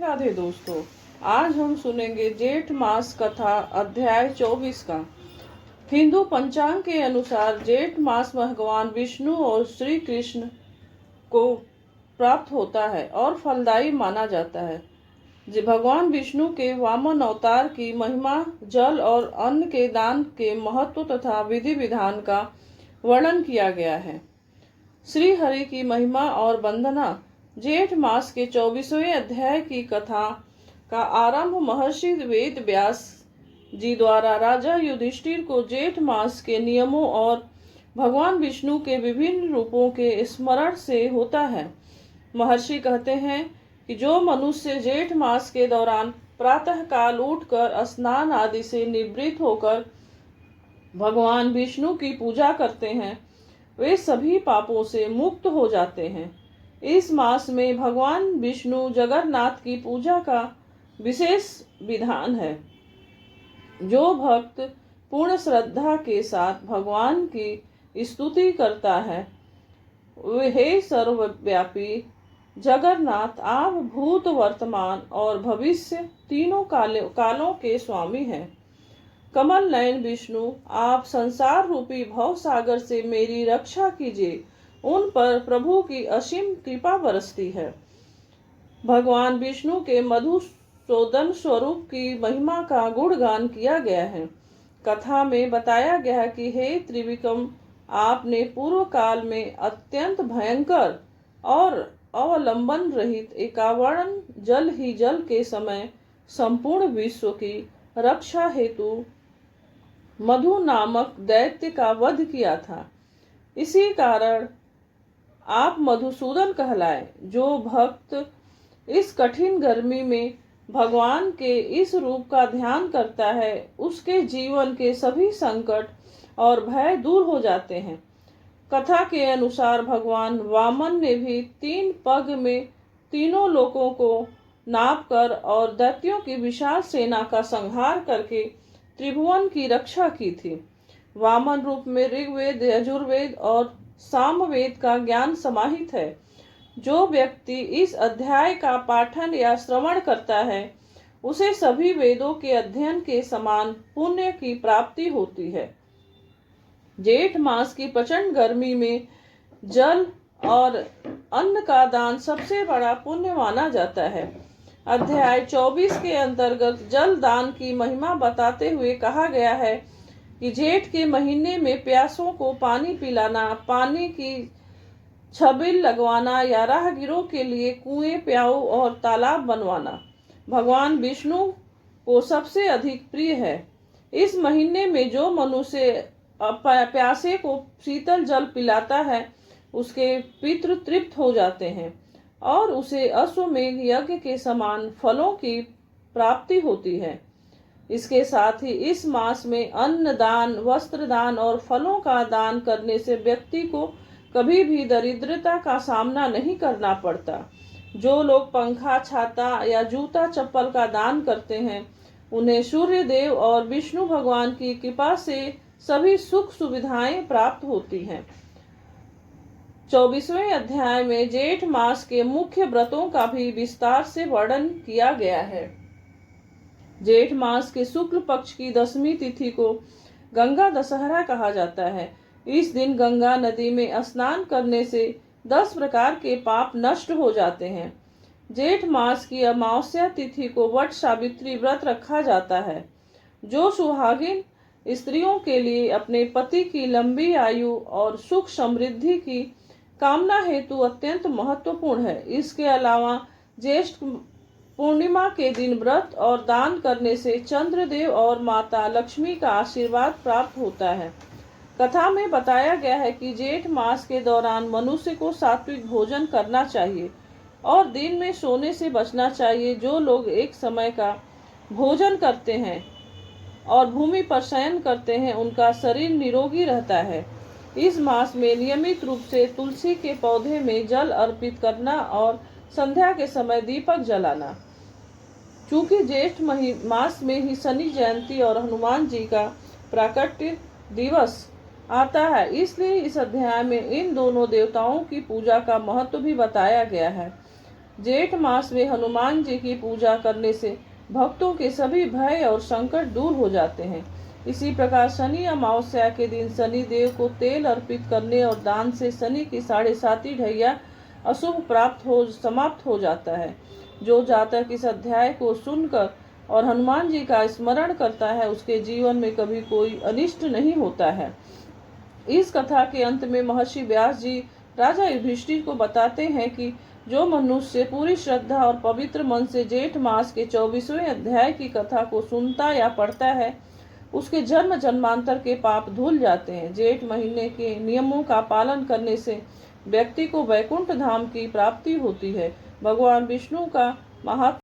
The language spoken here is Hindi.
राधे दोस्तों, आज हम सुनेंगे जेठ मास कथा अध्याय 24 का। हिंदू पंचांग के अनुसार जेठ मास भगवान विष्णु और श्री कृष्ण को प्राप्त होता है और फलदायी माना जाता है। भगवान विष्णु के वामन अवतार की महिमा, जल और अन्न के दान के महत्व तथा विधि विधान का वर्णन किया गया है। श्री हरि की महिमा और वंदना। जेठ मास के 24वें अध्याय की कथा का आरंभ महर्षि वेद व्यास जी द्वारा राजा युधिष्ठिर को जेठ मास के नियमों और भगवान विष्णु के विभिन्न रूपों के स्मरण से होता है। महर्षि कहते हैं कि जो मनुष्य जेठ मास के दौरान प्रातः काल उठकर स्नान आदि से निवृत्त होकर भगवान विष्णु की पूजा करते हैं, वे सभी पापों से मुक्त हो जाते हैं। इस मास में भगवान विष्णु जगन्नाथ की पूजा का विशेष विधान है। जो भक्त पूर्ण श्रद्धा के साथ भगवान की स्तुति करता है, हे सर्वव्यापी जगन्नाथ, आप भूत, वर्तमान और भविष्य तीनों कालों के स्वामी हैं। कमल नयन विष्णु, आप संसार रूपी भव सागर से मेरी रक्षा कीजिए। उन पर प्रभु की असीम कृपा बरसती है। भगवान विष्णु के मधुसूदन स्वरूप की महिमा का गुणगान किया गया है। कथा में बताया गया कि हे त्रिविक्रम, आपने पूर्व काल में अत्यंत भयंकर और अवलंबन रहित एकावरण जल ही जल के समय संपूर्ण विश्व की रक्षा हेतु मधु नामक दैत्य का वध किया था। इसी कारण आप मधुसूदन कहलाए। जो भक्त इस कठिन गर्मी में भगवान के इस रूप का ध्यान करता है, उसके जीवन के सभी संकट और भय दूर हो जाते हैं। कथा के अनुसार भगवान वामन ने भी 3 पग में तीनों लोकों को नापकर और दैत्यों की विशाल सेना का संहार करके त्रिभुवन की रक्षा की थी। वामन रूप में ऋग्वेद, यजुर्वेद और सामवेद का ज्ञान समाहित है। जो व्यक्ति इस अध्याय का पाठन या श्रवण करता है, उसे सभी वेदों के अध्ययन के समान पुण्य की प्राप्ति होती है। जेठ मास की प्रचंड गर्मी में जल और अन्न का दान सबसे बड़ा पुण्य माना जाता है। अध्याय 24 के अंतर्गत जल दान की महिमा बताते हुए कहा गया है कि जेठ के महीने में प्यासों को पानी पिलाना, पानी की छबिल लगवाना या राहगीरों के लिए कुएं, प्याऊ और तालाब बनवाना भगवान विष्णु को सबसे अधिक प्रिय है। इस महीने में जो मनुष्य प्यासे को शीतल जल पिलाता है, उसके पितृ तृप्त हो जाते हैं और उसे अश्वमेध यज्ञ के समान फलों की प्राप्ति होती है। इसके साथ ही इस मास में अन्न दान, वस्त्र दान और फलों का दान करने से व्यक्ति को कभी भी दरिद्रता का सामना नहीं करना पड़ता। जो लोग पंखा, छाता या जूता चप्पल का दान करते हैं, उन्हें सूर्य देव और विष्णु भगवान की कृपा से सभी सुख सुविधाएं प्राप्त होती हैं। 24वें अध्याय में जेठ मास के मुख्य व्रतों का भी विस्तार से वर्णन किया गया है। जेठ मास के शुक्ल पक्ष की 10वीं तिथि को गंगा दशहरा कहा जाता है। इस दिन गंगा नदी में स्नान करने से 10 प्रकार के पाप नष्ट हो जाते हैं। जेठ मास की अमावस्या तिथि को वट सावित्री व्रत रखा जाता है, जो सुहागिन स्त्रियों के लिए अपने पति की लंबी आयु और सुख समृद्धि की कामना हेतु अत्यंत महत्वपूर्ण है। इसके अलावा ज्येष्ठ पूर्णिमा के दिन व्रत और दान करने से चंद्रदेव और माता लक्ष्मी का आशीर्वाद प्राप्त होता है। कथा में बताया गया है कि जेठ मास के दौरान मनुष्य को सात्विक भोजन करना चाहिए और दिन में सोने से बचना चाहिए। जो लोग एक समय का भोजन करते हैं और भूमि पर शयन करते हैं, उनका शरीर निरोगी रहता है। इस मास में नियमित रूप से तुलसी के पौधे में जल अर्पित करना और संध्या के समय दीपक जलाना। चूंकि जेठ मास में ही शनि जयंती और हनुमान जी का प्राकट्य दिवस आता है, इसलिए इस अध्याय में इन दोनों देवताओं की पूजा का महत्व भी बताया गया है। जेठ मास में हनुमान जी की पूजा करने से भक्तों के सभी भय और संकट दूर हो जाते हैं। इसी प्रकार शनि अमावस्या के दिन शनि देव को तेल अर्पित करने और दान से शनि की 7.5 ढैया अशुभ समाप्त हो जाता है। जो जातक इस अध्याय को सुनकर और हनुमान जी का स्मरण करता है उसके जीवन में कभी कोई अनिष्ट नहीं होता है। इस कथा के अंत में महर्षि व्यास जी राजा युधिष्ठिर को बताते हैं कि जो मनुष्य पूरी श्रद्धा और पवित्र मन से जेठ मास के 24वें अध्याय की कथा को सुनता या पढ़ता है उसके जन्म जन्मांतर के पाप धुल जाते हैं। जेठ महीने के नियमों का पालन करने से व्यक्ति को वैकुंठ धाम की प्राप्ति होती है। भगवान विष्णु का महात्मा